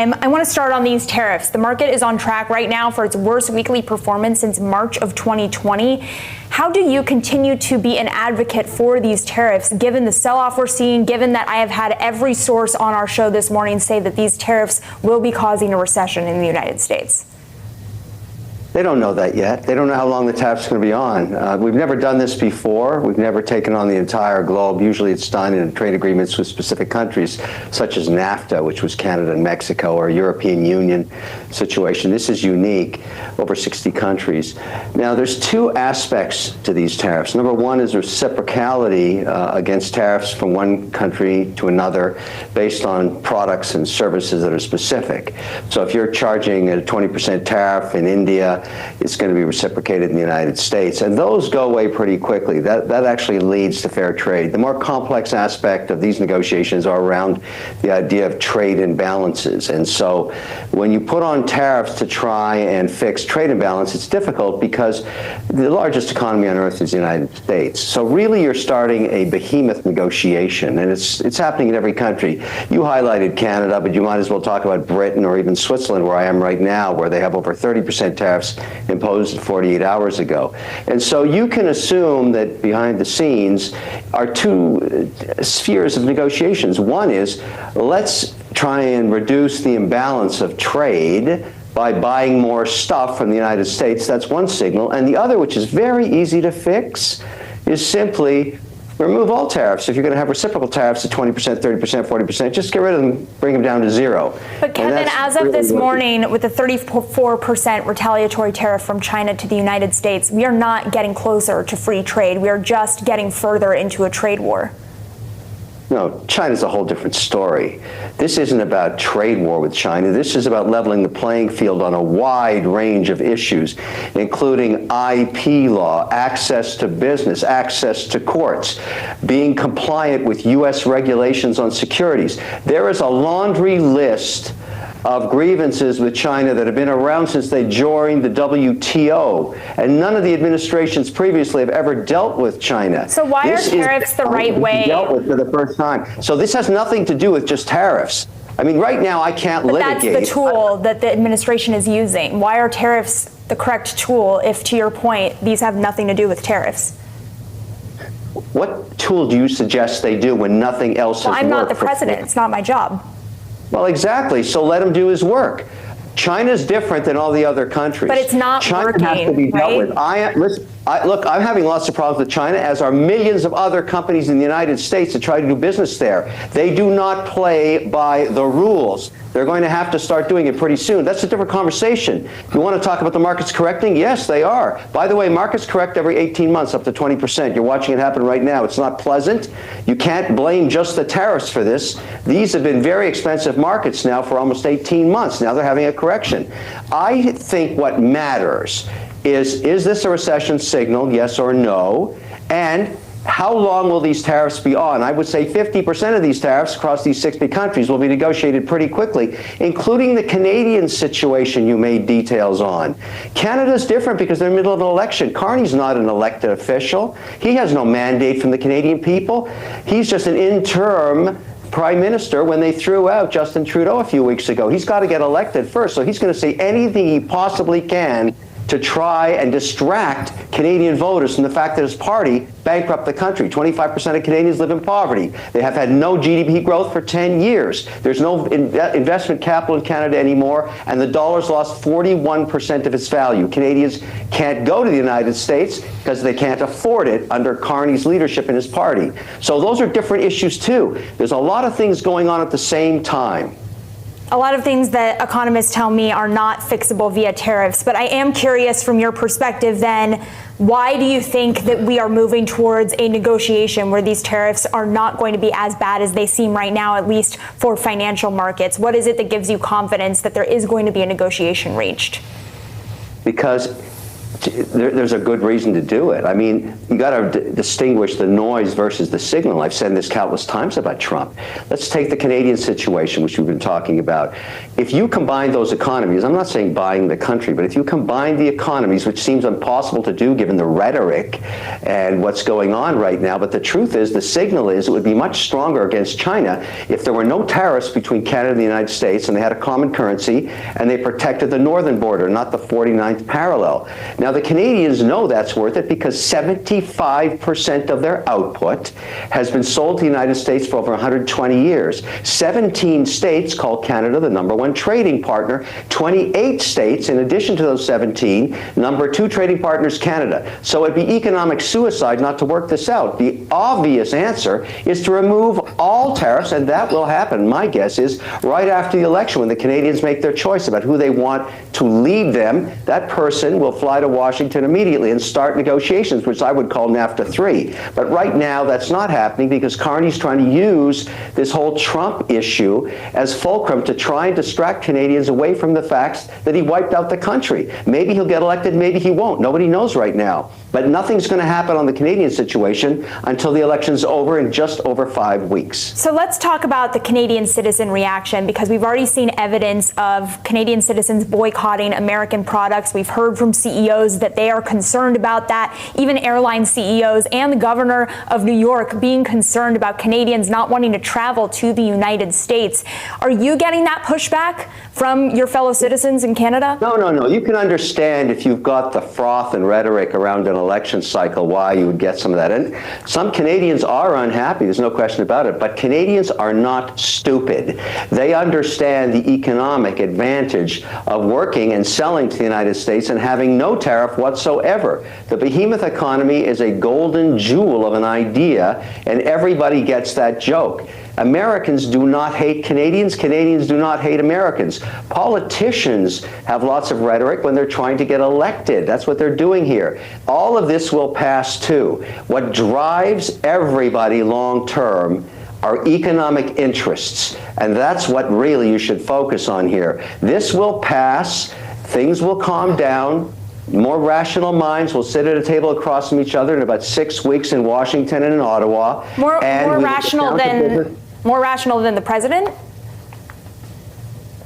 I want to start on these tariffs. The market is on track right now for its worst weekly performance since March of 2020. How do you continue to be an advocate for these tariffs, given the sell-off we're seeing, given that I have had every source on our show this morning say that these tariffs will be causing a recession in the United States? They don't know that yet. They don't know how long the tariff's going to be on. We've never done this before. We've never taken on the entire globe. Usually it's done in trade agreements with specific countries, such as NAFTA, which was Canada and Mexico, or a European Union situation. This is unique, over 60 countries. Now, there's two aspects to these tariffs. Number one is reciprocality against tariffs from one country to another based on products and services that are specific. So if you're charging a 20% tariff in India, it's going to be reciprocated in the United States. And those go away pretty quickly. That actually leads to fair trade. The more complex aspect of these negotiations are around the idea of trade imbalances. And so when you put on tariffs to try and fix trade imbalance, it's difficult because the largest economy on earth is the United States. So really you're starting a behemoth negotiation, and it's happening in every country. You highlighted Canada, but you might as well talk about Britain or even Switzerland, where I am right now, where they have over 30% tariffs imposed 48 hours ago. And so you can assume that behind the scenes are two spheres of negotiations. One is, let's try and reduce the imbalance of trade by buying more stuff from the United States. That's one signal. And the other, which is very easy to fix, is simply remove all tariffs. If you're going to have reciprocal tariffs at 20%, 30%, 40%, just get rid of them, bring them down to zero. But Kevin, as of this morning, with the 34% retaliatory tariff from China to the United States, we are not getting closer to free trade. We are just getting further into a trade war. No, China's a whole different story. This isn't about trade war with China. This is about leveling the playing field on a wide range of issues, including IP law, access to business, access to courts, being compliant with U.S. regulations on securities. There is a laundry list of grievances with China that have been around since they joined the WTO, and none of the administrations previously have ever dealt with China. So why are tariffs the right way? Dealt with for the first time. So this has nothing to do with just tariffs. I mean, right now I can't litigate. That's the tool that the administration is using. Why are tariffs the correct tool if, to your point, these have nothing to do with tariffs? What tool do you suggest they do when nothing else has worked? I'm not the president. It's not my job. Well, exactly. So let him do his work. China's different than all the other countries. But it's not China working, has to be dealt with. Look, I'm having lots of problems with China, as are millions of other companies in the United States that try to do business there. They do not play by the rules. They're going to have to start doing it pretty soon. That's a different conversation. You want to talk about the markets correcting? Yes, they are. By the way, markets correct every 18 months, up to 20%. You're watching it happen right now. It's not pleasant. You can't blame just the tariffs for this. These have been very expensive markets now for almost 18 months. Now they're having a correction. I think what matters is this a recession signal, yes or no? And how long will these tariffs be on? I would say 50% of these tariffs across these 60 countries will be negotiated pretty quickly, including the Canadian situation you made details on. Canada's different because they're in the middle of an election. Carney's not an elected official. He has no mandate from the Canadian people. He's just an interim prime minister when they threw out Justin Trudeau a few weeks ago. He's got to get elected first, so he's going to say anything he possibly can to try and distract Canadian voters from the fact that his party bankrupt the country. 25% of Canadians live in poverty. They have had no GDP growth for 10 years. There's no investment capital in Canada anymore, and the dollar's lost 41% of its value. Canadians can't go to the United States because they can't afford it under Carney's leadership in his party. So those are different issues too. There's a lot of things going on at the same time. A lot of things that economists tell me are not fixable via tariffs, but I am curious from your perspective then, why do you think that we are moving towards a negotiation where these tariffs are not going to be as bad as they seem right now, at least for financial markets? What is it that gives you confidence that there is going to be a negotiation reached? Because there's a good reason to do it. I mean, you got to distinguish the noise versus the signal. I've said this countless times about Trump. Let's take the Canadian situation, which we've been talking about. If you combine those economies, I'm not saying buying the country, but if you combine the economies, which seems impossible to do given the rhetoric and what's going on right now, but the truth is, the signal is it would be much stronger against China if there were no tariffs between Canada and the United States, and they had a common currency, and they protected the northern border, not the 49th parallel. Now, the Canadians know that's worth it because 75% of their output has been sold to the United States for over 120 years. 17 states call Canada the #1 trading partner. 28 states, in addition to those 17, #2 trading partners Canada. So it'd be economic suicide not to work this out. The obvious answer is to remove all tariffs, and that will happen, my guess is, right after the election when the Canadians make their choice about who they want to lead them. That person will fly to Washington immediately and start negotiations, which I would call NAFTA 3. But right now, that's not happening because Carney's trying to use this whole Trump issue as fulcrum to try and distract Canadians away from the facts that he wiped out the country. Maybe he'll get elected, maybe he won't. Nobody knows right now. But nothing's going to happen on the Canadian situation until the election's over in just over 5 weeks. So let's talk about the Canadian citizen reaction, because we've already seen evidence of Canadian citizens boycotting American products. We've heard from CEOs that they are concerned about that, even airline CEOs and the governor of New York being concerned about Canadians not wanting to travel to the United States. Are you getting that pushback from your fellow citizens in Canada? No. You can understand if you've got the froth and rhetoric around an election cycle why you would get some of that. And some Canadians are unhappy, there's no question about it, but Canadians are not stupid. They understand the economic advantage of working and selling to the United States and having no tariff whatsoever. The behemoth economy is a golden jewel of an idea, and everybody gets that joke. Americans do not hate Canadians. Canadians do not hate Americans. Politicians have lots of rhetoric when they're trying to get elected. That's what they're doing here. All of this will pass too. What drives everybody long term are economic interests, and that's what really you should focus on here. This will pass. Things will calm down. More rational minds will sit at a table across from each other in about 6 weeks in Washington and in Ottawa. More rational than the president?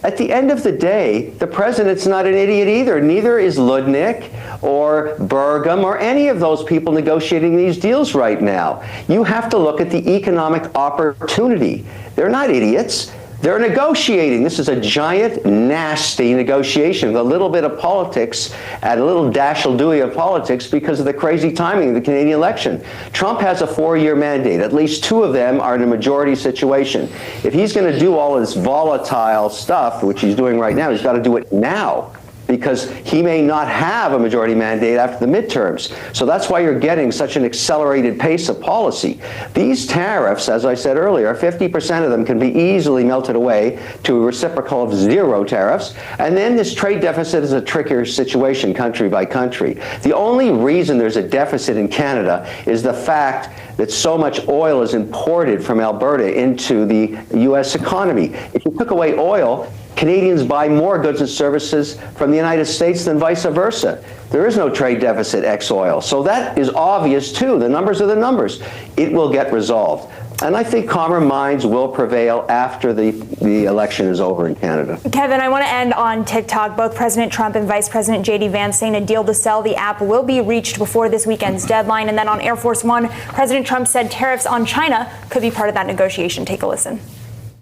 At the end of the day, the president's not an idiot either. Neither is Ludnick or Burgum or any of those people negotiating these deals right now. You have to look at the economic opportunity. They're not idiots. They're negotiating. This is a giant, nasty negotiation with a little bit of politics and a little dash-will-do of politics because of the crazy timing of the Canadian election. Trump has a 4-year mandate. At least 2 of them are in a majority situation. If he's going to do all this volatile stuff, which he's doing right now, he's got to do it now, because he may not have a majority mandate after the midterms. So that's why you're getting such an accelerated pace of policy. These tariffs, as I said earlier, 50% of them can be easily melted away to a reciprocal of 0 tariffs. And then this trade deficit is a trickier situation country by country. The only reason there's a deficit in Canada is the fact that so much oil is imported from Alberta into the U.S. economy. If you took away oil, Canadians buy more goods and services from the United States than vice versa. There is no trade deficit ex oil. So that is obvious too. The numbers are the numbers. It will get resolved. And I think calmer minds will prevail after the election is over in Canada. Kevin, I want to end on TikTok. Both President Trump and Vice President J.D. Vance saying a deal to sell the app will be reached before this weekend's deadline. And then on Air Force One, President Trump said tariffs on China could be part of that negotiation. Take a listen.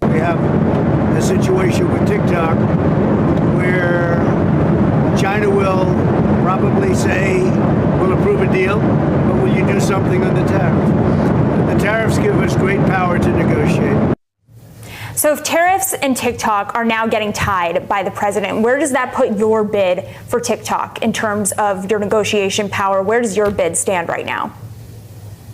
We have a situation with TikTok where China will probably say, we'll approve a deal, but will you do something on the tariff? The tariffs give us great power to negotiate. So if tariffs and TikTok are now getting tied by the president, where does that put your bid for TikTok in terms of your negotiation power? Where does your bid stand right now?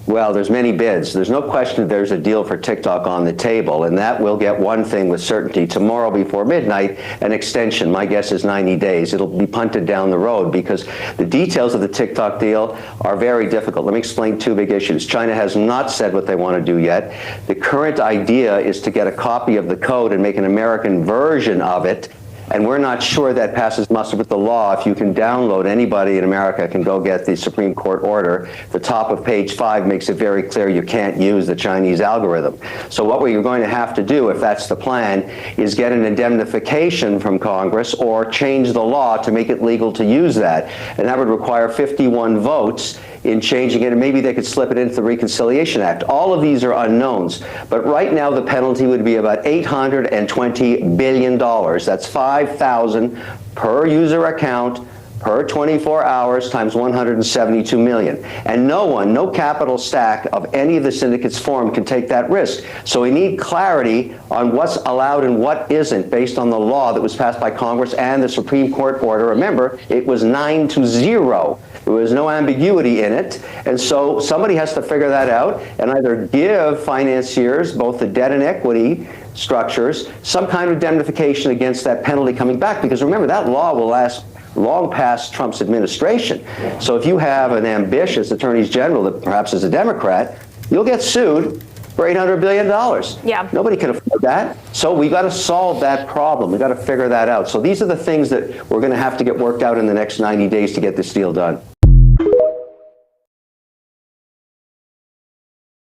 Well, there's many bids. There's no question there's a deal for TikTok on the table, and that will get one thing with certainty. Tomorrow before midnight, an extension. My guess is 90 days. It'll be punted down the road because the details of the TikTok deal are very difficult. Let me explain 2 big issues. China has not said what they want to do yet. The current idea is to get a copy of the code and make an American version of it, and we're not sure that passes muster with the law. If you can download, anybody in America can go get the Supreme Court order. The top of page 5 makes it very clear you can't use the Chinese algorithm. So what we're going to have to do, if that's the plan, is get an indemnification from Congress or change the law to make it legal to use that. And that would require 51 votes in changing it, and maybe they could slip it into the Reconciliation Act. All of these are unknowns. But right now the penalty would be about $820 billion. That's 5,000 per user account per 24 hours times 172 million. And no capital stack of any of the syndicates formed can take that risk. So we need clarity on what's allowed and what isn't based on the law that was passed by Congress and the Supreme Court order. Remember, it was 9-0. There was no ambiguity in it. And so somebody has to figure that out and either give financiers, both the debt and equity structures, some kind of indemnification against that penalty coming back. Because remember, that law will last long past Trump's administration. So if you have an ambitious attorney general that perhaps is a Democrat, you'll get sued for $800 billion. Yeah. Nobody can afford that. So we got to solve that problem. We got to figure that out. So these are the things that we're going to have to get worked out in the next 90 days to get this deal done.